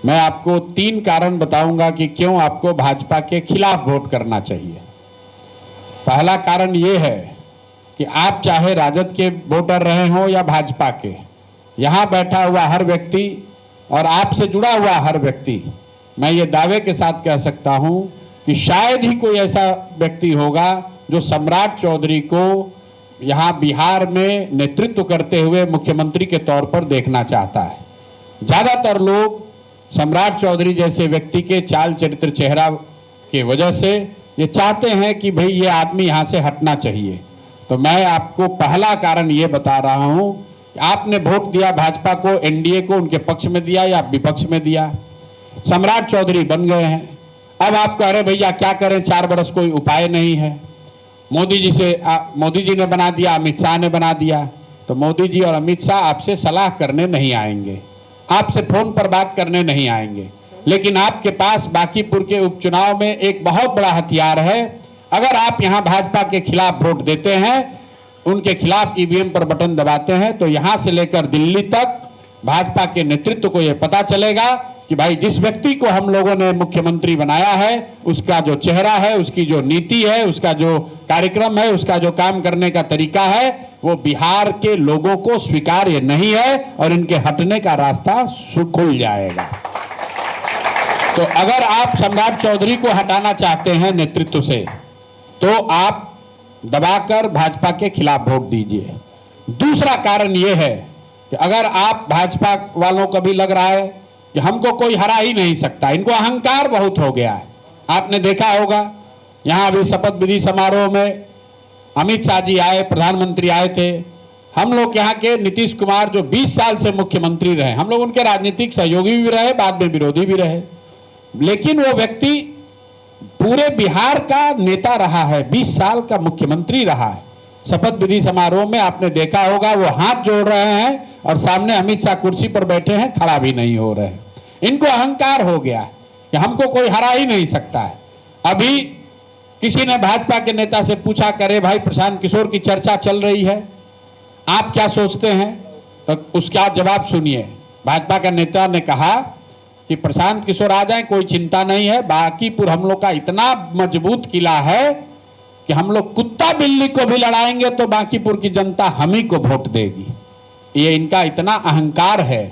मैं आपको 3 कारण बताऊंगा कि क्यों आपको भाजपा के खिलाफ वोट करना चाहिए। पहला कारण ये है कि आप चाहे राजद के वोटर रहे हों या भाजपा के, यहाँ बैठा हुआ हर व्यक्ति और आपसे जुड़ा हुआ हर व्यक्ति, मैं ये दावे के साथ कह सकता हूँ कि शायद ही कोई ऐसा व्यक्ति होगा जो सम्राट चौधरी को यहाँ बिहार में नेतृत्व करते हुए मुख्यमंत्री के तौर पर देखना चाहता है। ज़्यादातर लोग सम्राट चौधरी जैसे व्यक्ति के चाल चरित्र चेहरा के वजह से ये चाहते हैं कि भाई ये आदमी यहाँ से हटना चाहिए। तो मैं आपको पहला कारण ये बता रहा हूँ, आपने वोट दिया भाजपा को, एनडीए को, उनके पक्ष में दिया या विपक्ष में दिया, सम्राट चौधरी बन गए हैं। अब आप कह रहे भैया क्या करें, 4 बरस कोई उपाय नहीं है। मोदी जी ने बना दिया, अमित शाह ने बना दिया, तो मोदी जी और अमित शाह आपसे सलाह करने नहीं आएंगे, आपसे फोन पर बात करने नहीं आएंगे। लेकिन आपके पास बांकीपुर के उपचुनाव में एक बहुत बड़ा हथियार है। अगर आप यहां भाजपा के खिलाफ वोट देते हैं, उनके खिलाफ ईवीएम पर बटन दबाते हैं, तो यहां से लेकर दिल्ली तक भाजपा के नेतृत्व को यह पता चलेगा कि भाई जिस व्यक्ति को हम लोगों ने मुख्यमंत्री बनाया है, उसका जो चेहरा है, उसकी जो नीति है, उसका जो कार्यक्रम है, उसका जो काम करने का तरीका है, वो बिहार के लोगों को स्वीकार्य नहीं है और इनके हटने का रास्ता खुल जाएगा। तो अगर आप सम्राट चौधरी को हटाना चाहते हैं नेतृत्व से, तो आप दबाकर भाजपा के खिलाफ वोट दीजिए। दूसरा कारण यह है कि अगर आप भाजपा वालों को भी लग रहा है कि हमको कोई हरा ही नहीं सकता, इनको अहंकार बहुत हो गया है। आपने देखा होगा यहाँ अभी शपथ विधि समारोह में अमित शाह जी आए, प्रधानमंत्री आए थे। हम लोग यहाँ के नीतीश कुमार जो 20 साल से मुख्यमंत्री रहे, हम लोग उनके राजनीतिक सहयोगी भी रहे, बाद में विरोधी भी रहे, लेकिन वो व्यक्ति पूरे बिहार का नेता रहा है, 20 साल का मुख्यमंत्री रहा है। शपथ विधि समारोह में आपने देखा होगा वो हाथ जोड़ रहे हैं और सामने अमित शाह कुर्सी पर बैठे हैं, खड़ा भी नहीं हो रहे हैं। इनको अहंकार हो गया कि हमको कोई हरा ही नहीं सकता है। अभी किसी ने भाजपा के नेता से पूछा, करे भाई प्रशांत किशोर की चर्चा चल रही है, आप क्या सोचते हैं? तो उसका जवाब सुनिए। भाजपा का नेता ने कहा कि प्रशांत किशोर आ जाए, कोई चिंता नहीं है, बांकीपुर हम लोग का इतना मजबूत किला है कि हम लोग कुत्ता बिल्ली को भी लड़ाएंगे तो बांकीपुर की जनता हम ही को वोट देगी। ये इनका इतना अहंकार है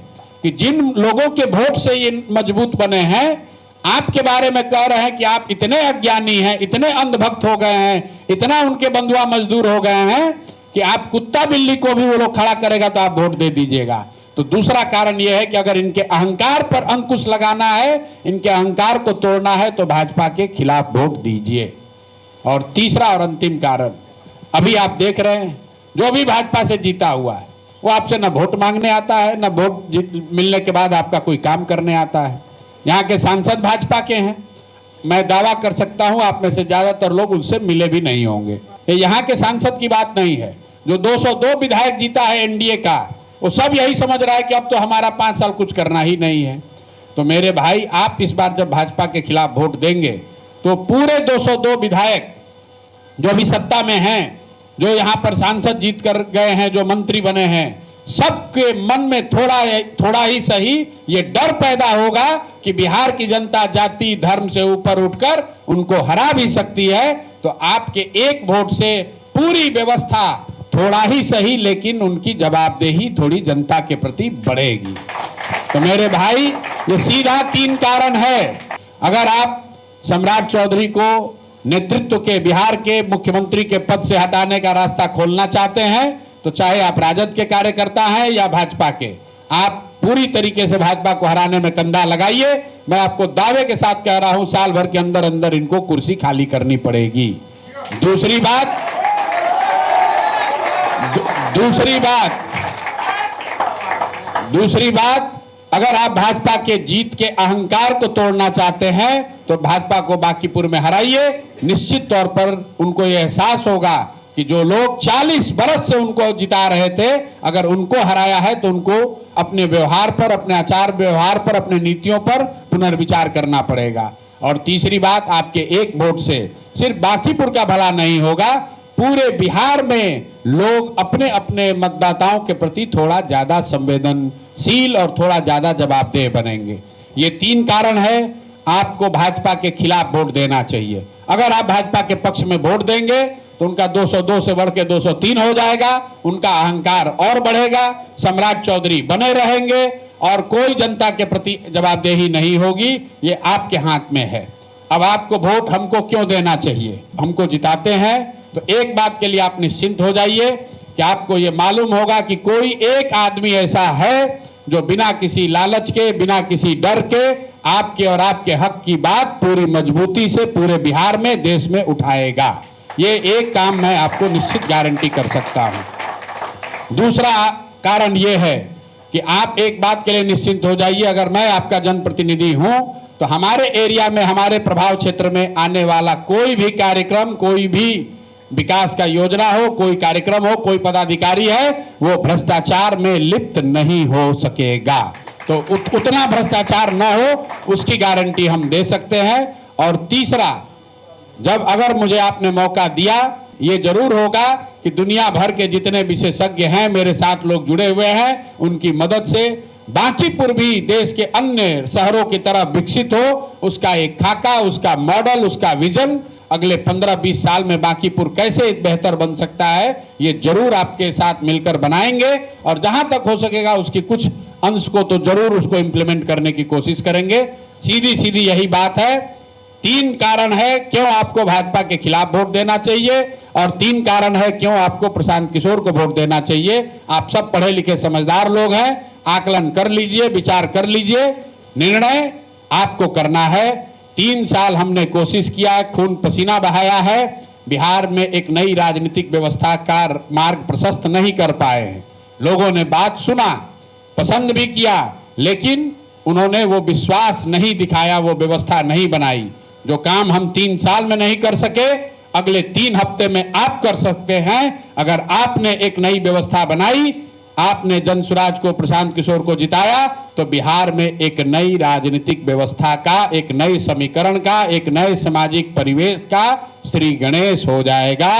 कि जिन लोगों के वोट से ये मजबूत बने हैं, आपके बारे में कह रहे हैं कि आप इतने अज्ञानी हैं, इतने अंधभक्त हो गए हैं, इतना उनके बंधुआ मजदूर हो गए हैं कि आप कुत्ता बिल्ली को भी वो लोग खड़ा करेगा तो आप वोट दे दीजिएगा। तो दूसरा कारण यह है कि अगर इनके अहंकार पर अंकुश लगाना है, इनके अहंकार को तोड़ना है, तो भाजपा के खिलाफ वोट दीजिए। और तीसरा और अंतिम कारण, अभी आप देख रहे हैं जो भी भाजपा से जीता हुआ है वो आपसे न वोट मांगने आता है, न वोट मिलने के बाद आपका कोई काम करने आता है। यहाँ के सांसद भाजपा के हैं, मैं दावा कर सकता हूँ आप में से ज्यादातर लोग उनसे मिले भी नहीं होंगे। ये यहाँ के सांसद की बात नहीं है। जो 202 विधायक जीता है एनडीए का, वो सब यही समझ रहा है कि अब तो हमारा 5 साल कुछ करना ही नहीं है। तो मेरे भाई, आप इस बार जब भाजपा के खिलाफ वोट देंगे तो पूरे 202 विधायक जो अभी सत्ता में हैं, जो यहाँ पर सांसद जीत कर गए हैं, जो मंत्री बने हैं, सबके मन में थोड़ा ही सही ये डर पैदा होगा कि बिहार की जनता जाति धर्म से ऊपर उठकर उनको हरा भी सकती है। तो आपके एक वोट से पूरी व्यवस्था थोड़ा ही सही, लेकिन उनकी जवाबदेही थोड़ी जनता के प्रति बढ़ेगी। तो मेरे भाई, ये सीधा 3 कारण है। अगर आप सम्राट चौधरी को नेतृत्व के, बिहार के मुख्यमंत्री के पद से हटाने का रास्ता खोलना चाहते हैं, तो चाहे आप राजद के कार्यकर्ता हैं या भाजपा के, आप पूरी तरीके से भाजपा को हराने में कंधा लगाइए। मैं आपको दावे के साथ कह रहा हूं, साल भर के अंदर अंदर इनको कुर्सी खाली करनी पड़ेगी। दूसरी बात, अगर आप भाजपा के जीत के अहंकार को तोड़ना चाहते हैं तो भाजपा को बांकीपुर में हराइए। निश्चित तौर पर उनको यह एहसास होगा कि जो लोग 40 बरस से उनको जिता रहे थे, अगर उनको हराया है तो उनको अपने व्यवहार पर, अपने आचार व्यवहार पर, अपने नीतियों पर पुनर्विचार करना पड़ेगा। और तीसरी बात, आपके एक वोट से सिर्फ बांकीपुर का भला नहीं होगा, पूरे बिहार में लोग अपने अपने मतदाताओं के प्रति थोड़ा ज्यादा संवेदनशील और थोड़ा ज्यादा जवाबदेह बनेंगे। ये 3 कारण है आपको भाजपा के खिलाफ वोट देना चाहिए। अगर आप भाजपा के पक्ष में वोट देंगे तो उनका 202 से बढ़ के 203 हो जाएगा, उनका अहंकार और बढ़ेगा, सम्राट चौधरी बने रहेंगे और कोई जनता के प्रति जवाबदेही नहीं होगी। ये आपके हाथ में है। अब आपको वोट हमको क्यों देना चाहिए? हमको जिताते हैं तो एक बात के लिए आप निश्चिंत हो जाइए कि आपको ये मालूम होगा कि कोई एक आदमी ऐसा है जो बिना किसी लालच के, बिना किसी डर के आपके और आपके हक की बात पूरी मजबूती से पूरे बिहार में, देश में उठाएगा। ये एक काम मैं आपको निश्चित गारंटी कर सकता हूं। दूसरा कारण ये है कि आप एक बात के लिए निश्चिंत हो जाइए, अगर मैं आपका जनप्रतिनिधि हूं तो हमारे एरिया में, हमारे प्रभाव क्षेत्र में आने वाला कोई भी कार्यक्रम, कोई भी विकास का योजना हो, कोई कार्यक्रम हो, कोई पदाधिकारी है, वो भ्रष्टाचार में लिप्त नहीं हो सकेगा। तो उतना भ्रष्टाचार न हो उसकी गारंटी हम दे सकते हैं। और तीसरा, जब अगर मुझे आपने मौका दिया, ये जरूर होगा कि दुनिया भर के जितने विशेषज्ञ हैं, मेरे साथ लोग जुड़े हुए हैं, उनकी मदद से बांकीपुर भी देश के अन्य शहरों की तरह विकसित हो, उसका एक खाका, उसका मॉडल, उसका विजन अगले 15-20 साल में बांकीपुर कैसे बेहतर बन सकता है, ये जरूर आपके साथ मिलकर बनाएंगे। और जहां तक हो सकेगा उसकी कुछ अंश को तो जरूर उसको इंप्लीमेंट करने की कोशिश करेंगे। सीधी सीधी यही बात है। 3 कारण है क्यों आपको भाजपा के खिलाफ वोट देना चाहिए और 3 कारण है क्यों आपको प्रशांत किशोर को वोट देना चाहिए। आप सब पढ़े लिखे समझदार लोग हैं, आकलन कर लीजिए, विचार कर लीजिए, निर्णय आपको करना है। 3 साल हमने कोशिश किया, खून पसीना बहाया है, बिहार में एक नई राजनीतिक व्यवस्था का मार्ग प्रशस्त नहीं कर पाए हैं। लोगों ने बात सुना, पसंद भी किया, लेकिन उन्होंने वो विश्वास नहीं दिखाया, वो व्यवस्था नहीं बनाई। जो काम हम 3 साल में नहीं कर सके, अगले 3 हफ्ते में आप कर सकते हैं। अगर आपने एक नई व्यवस्था बनाई, आपने जनसुराज को, प्रशांत किशोर को जिताया, तो बिहार में एक नई राजनीतिक व्यवस्था का, एक नए समीकरण का, एक नए सामाजिक परिवेश का श्री गणेश हो जाएगा।